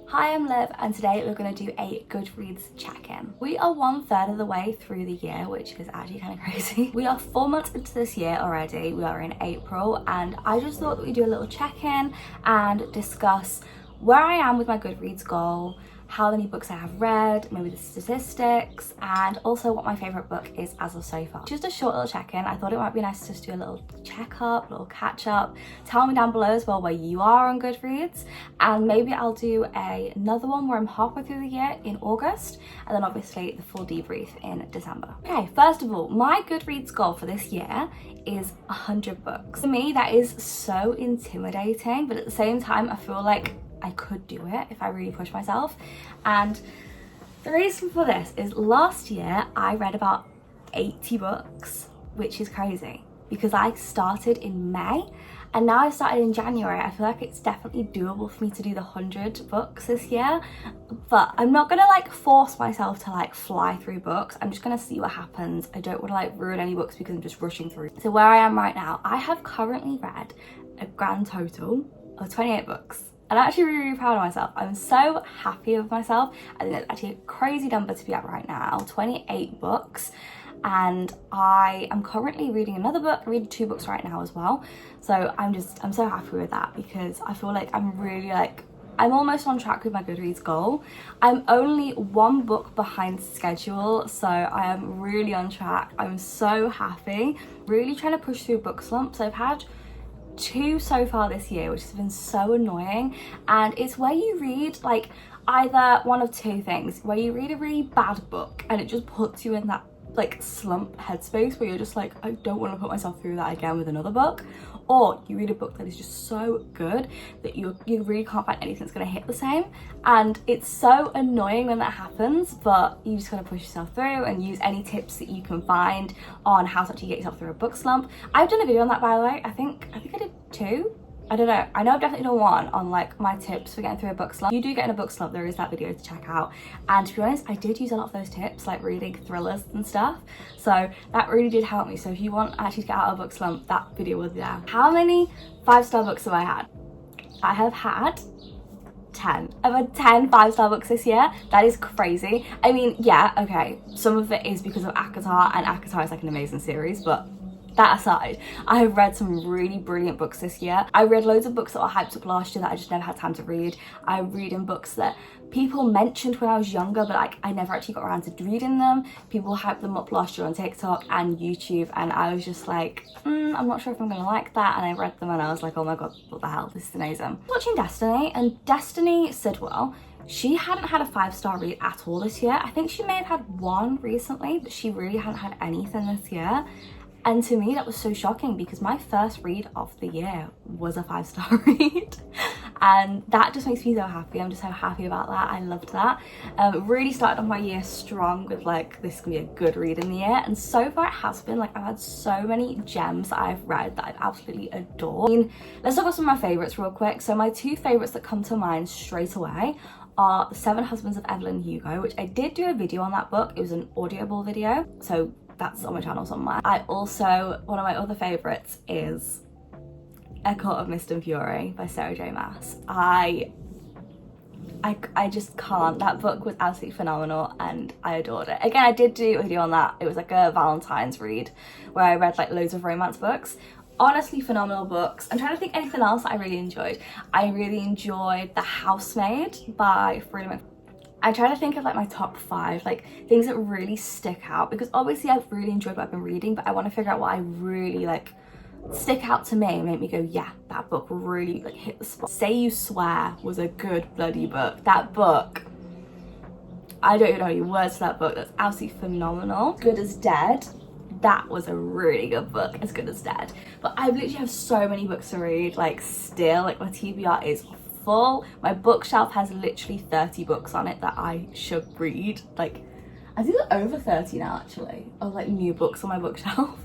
Hi, I'm Liv, and today we're going to do a Goodreads check-in. We are 1/3 of the way through the year, which is actually kind of crazy. We are 4 months into this year already. We are in April, and I just thought that we'd do a little check-in and discuss where I am with my Goodreads goal, how many books I have read, maybe the statistics, and also what my favourite book is as of so far. Just a short little check-in. I thought it might be nice to just do a little check-up, little catch-up. Tell me down below as well where you are on Goodreads, and maybe I'll do another one where I'm halfway through the year in August, and then obviously the full debrief in December. Okay, first of all, my Goodreads goal for this year is 100 books. For me, that is so intimidating, but at the same time, I feel like I could do it if I really push myself. And the reason for this is last year I read about 80 books, which is crazy because I started in May and now I started in January. I feel like it's definitely doable for me to do the 100 books this year, but I'm not gonna force myself to fly through books. I'm just gonna see what happens. I don't want to ruin any books because I'm just rushing through. So where I am right now, I have currently read a grand total of 28 books. And I'm actually really proud of myself. I'm so happy with myself. I think that's actually a crazy number to be at right now, 28 books. And I am currently reading another book. I'm reading 2 books right now as well. So I'm so happy with that because I feel like I'm really I'm almost on track with my Goodreads goal. I'm only 1 book behind schedule, so I am really on track. I'm so happy. Really trying to push through book slumps. I've had 2 so far this year, which has been so annoying, and it's where you read either one of 2 things, where you read a really bad book and it just puts you in that slump headspace where you're just I don't want to put myself through that again with another book, or you read a book that is just so good that you really can't find anything that's going to hit the same. And it's so annoying when that happens, but you just gotta push yourself through and use any tips that you can find on how to actually get yourself through a book slump. I've done a video on that, by the way. I think I did 2. I don't know. I know I've definitely done 1 on my tips for getting through a book slump. If you do get in a book slump, there is that video to check out. And to be honest, I did use a lot of those tips, reading thrillers and stuff. So that really did help me. So if you want actually to get out of a book slump, that video will be there. How many 5-star books have I had? I have had 10. I've had 10 5-star books this year. That is crazy. I mean, yeah, okay. Some of it is because of ACOTAR, and ACOTAR is an amazing series, but that aside, I have read some really brilliant books this year. I read loads of books that were hyped up last year that I just never had time to read. I read in books that people mentioned when I was younger, but I never actually got around to reading them. People hyped them up last year on TikTok and YouTube, and I was just I'm not sure if I'm gonna like that. And I read them and I was oh my god, what the hell, this is amazing. Watching Destiny, and Destiny Sidwell, she hadn't had a 5-star read at all this year. I think she may have had 1 recently, but she really hadn't had anything this year. And to me, that was so shocking because my first read of the year was a 5-star read. And that just makes me so happy. I'm just so happy about that. I loved that. Really started off my year strong with this can be a good read in the year. And so far it has been. I've had so many gems that I've read that I've absolutely adored. I mean, let's talk about some of my favourites real quick. So my 2 favourites that come to mind straight away are The 7 Husbands of Evelyn and Hugo, which I did do a video on that book. It was an audible video. So that's on my channel somewhere. One of my other favourites is A Court of Mist and Fury by Sarah J Maas. I just can't. That book was absolutely phenomenal and I adored it. Again, I did do a video on that. It was a Valentine's read where I read loads of romance books. Honestly, phenomenal books. I'm trying to think anything else that I really enjoyed. I really enjoyed The Housemaid by Freeman. I try to think of my top 5, things that really stick out, because obviously I've really enjoyed what I've been reading, but I want to figure out what I really stick out to me and make me go, yeah, that book really hit the spot. Say You Swear was a good bloody book. That book, I don't even know any words for that book. That's absolutely phenomenal. Good as Dead. That was a really good book, As Good as Dead. But I literally have so many books to read, still, my TBR is full. My bookshelf has literally 30 books on it that I should read. I think it's over 30 now, actually, of new books on my bookshelf.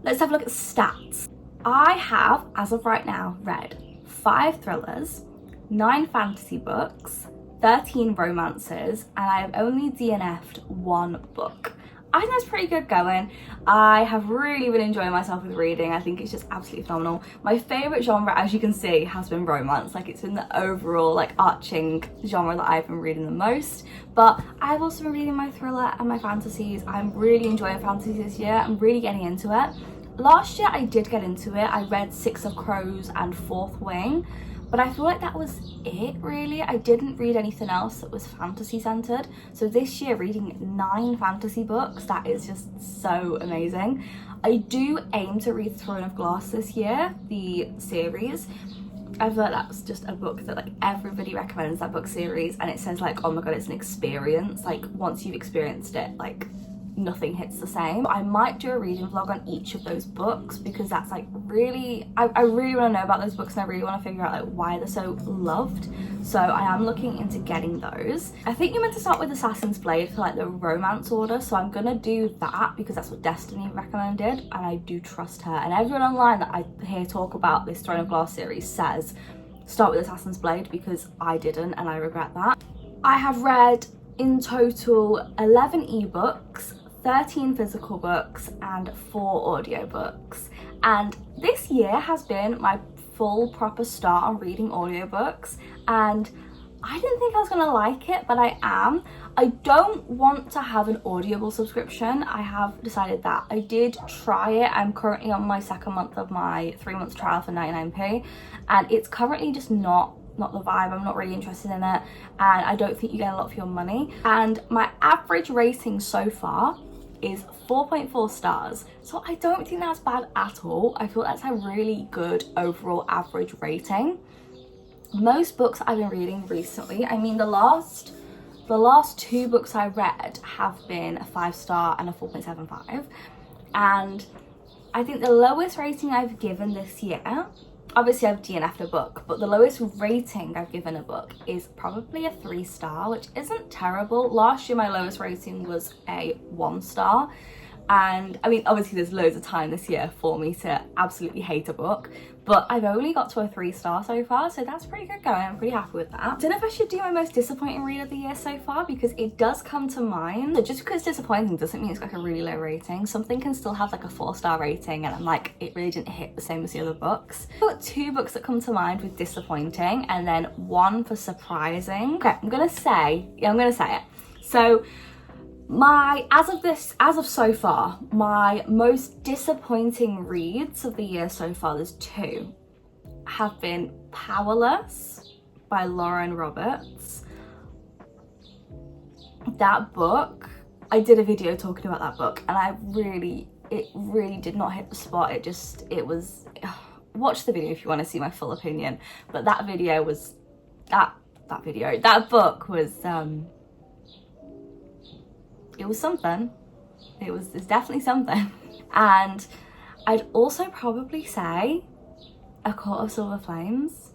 Let's have a look at stats. I have, as of right now, read 5 thrillers, 9 fantasy books, 13 romances, and I have only DNF'd 1 book. I think that's pretty good going. I have really been enjoying myself with reading. I think it's just absolutely phenomenal. My favourite genre, as you can see, has been romance. Like, it's been the overall, like, arching genre that I've been reading the most. But I've also been reading my thriller and my fantasies. I'm really enjoying fantasies this year. I'm really getting into it. Last year I did get into it. I read Six of Crows and Fourth Wing, but I feel like that was it really. I didn't read anything else that was fantasy centered. So this year reading 9 fantasy books, that is just so amazing. I do aim to read Throne of Glass this year, the series. I feel like that's just a book that like everybody recommends, that book series, and it says like, oh my god, it's an experience. Like once you've experienced it, like nothing hits the same. I might do a reading vlog on each of those books because that's like really, I really want to know about those books, and I really want to figure out like why they're so loved. So I am looking into getting those. I think you're meant to start with Assassin's Blade for like the romance order, so I'm gonna do that because that's what Destiny recommended and I do trust her. And everyone online that I hear talk about this Throne of Glass series says start with Assassin's Blade, because I didn't and I regret that. I have read in total 11 ebooks, 13 physical books and 4 audiobooks, and this year has been my full proper start on reading audiobooks, and I didn't think I was gonna like it, but I am. I don't want to have an Audible subscription. I have decided that. I did try it. I'm currently on my 2nd month of my 3-month trial for 99p, and it's currently just not the vibe. I'm not really interested in it, and I don't think you get a lot for your money. And my average rating so far is 4.4 stars, so I don't think that's bad at all. I feel that's a really good overall average rating. Most books I've been reading recently, I mean the last 2 books I read have been a 5-star and a 4.75, and I think the lowest rating I've given this year, obviously I've DNF'd a book, but the lowest rating I've given a book is probably a 3-star, which isn't terrible. Last year my lowest rating was a 1-star, and I mean obviously there's loads of time this year for me to absolutely hate a book, but I've only got to a 3-star so far, so that's pretty good going. I'm pretty happy with that. I don't know if I should do my most disappointing read of the year so far, because it does come to mind. So just because it's disappointing doesn't mean it's like a really low rating. Something can still have like a 4-star rating and I'm like, it really didn't hit the same as the other books. I've got 2 books that come to mind with disappointing and then 1 for surprising. Okay, I'm gonna say it. So as of so far, my most disappointing reads of the year so far, there's 2, have been Powerless by Lauren Roberts. That book, I did a video talking about that book, and it really did not hit the spot. Watch the video if you want to see my full opinion, but that book was it was something. It's definitely something. And I'd also probably say A Court of Silver Flames.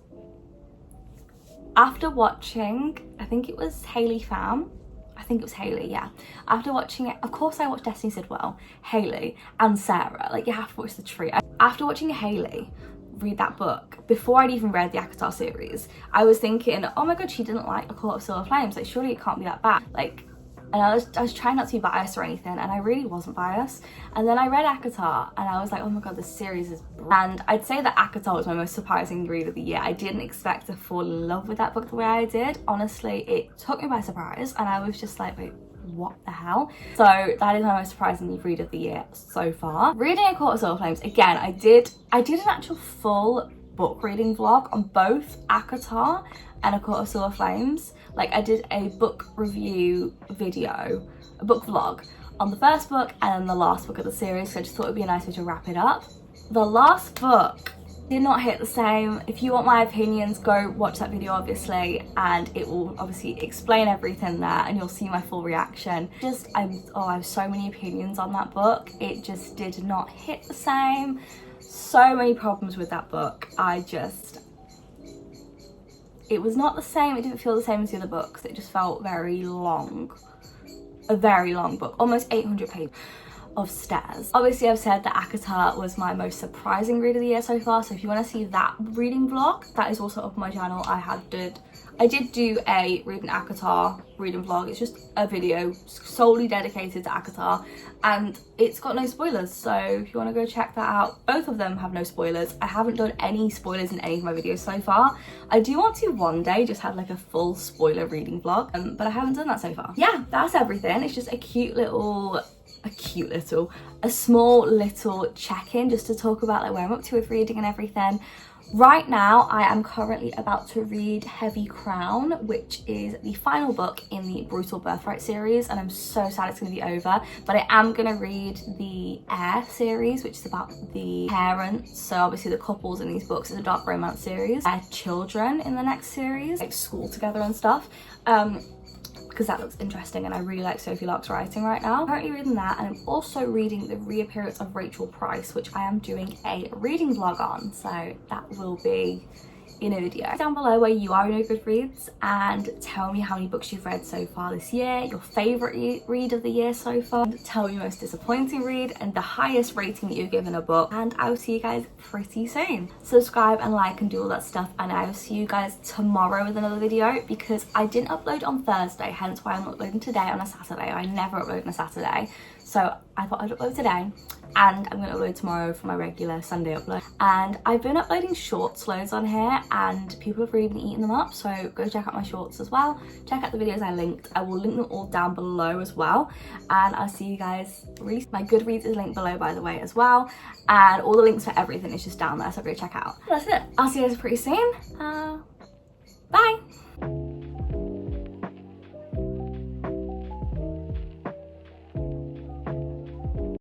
After watching, I think it was Hayley Pham. I think it was Hayley, yeah. After watching it, of course I watched Destiny Sidwell, Hayley and Sarah. Like, you have to watch the trio. After watching Hayley read that book, before I'd even read the ACOMAF series, I was thinking, oh my god, she didn't like A Court of Silver Flames. Like, surely it can't be that bad. Like, and I was trying not to be biased or anything, and I really wasn't biased. And then I read ACOTAR and I was like, oh my god, this series is brilliant. And I'd say that ACOTAR was my most surprising read of the year. I didn't expect to fall in love with that book the way I did. Honestly, it took me by surprise, and I was just like, wait, what the hell? So that is my most surprising read of the year so far. Reading A Court of Silver Flames, again, I did an actual full book reading vlog on both ACOTAR and A Court of Silver Flames. Like, I did a book review video, a book vlog on the first book and then the last book of the series, so I just thought it would be a nice way to wrap it up. The last book did not hit the same. If you want my opinions, go watch that video obviously, and it will obviously explain everything there and you'll see my full reaction. I have so many opinions on that book. It just did not hit the same. So many problems with that book. It was not the same. It didn't feel the same as the other books. It just felt very long. A very long book, almost 800 pages. of stairs. Obviously I've said that ACOTA was my most surprising read of the year so far, so if you want to see that reading vlog, that is also up on my channel. I did do a reading ACOTA reading vlog. It's just a video solely dedicated to ACOTA, and it's got no spoilers, so if you want to go check that out, both of them have no spoilers. I haven't done any spoilers in any of my videos so far. I do want to one day just have like a full spoiler reading vlog, but I haven't done that so far. Yeah, that's everything. It's just a small little check-in just to talk about like where I'm up to with reading and everything. Right now, I am currently about to read Heavy Crown, which is the final book in the Brutal Birthright series, and I'm so sad it's going to be over, but I am going to read the Heir series, which is about the parents, so obviously the couples in these books. Is a dark romance series. Their children in the next series, like school together and stuff. Because that looks interesting, and I really like Sophie Lark's writing right now. I'm currently reading that, and I'm also reading The Reappearance of Rachel Price, which I am doing a reading vlog on, so that will be in a video. Down below where you are in your Goodreads, and tell me how many books you've read so far this year, your favourite read of the year so far, tell me your most disappointing read, and the highest rating that you've given a book, and I will see you guys pretty soon. Subscribe and like and do all that stuff, and I will see you guys tomorrow with another video, because I didn't upload on Thursday, hence why I'm uploading today on a Saturday. I never upload on a Saturday, so I thought I'd upload today, and I'm going to upload tomorrow for my regular Sunday upload. And I've been uploading shorts loads on here, and people have really been eating them up, so go check out my shorts as well. Check out the videos I linked. I will link them all down below as well, and I'll see you guys. My Goodreads is linked below, by the way, as well, and all the links for everything is just down there, so go check out. That's it. I'll see you guys pretty soon. Bye.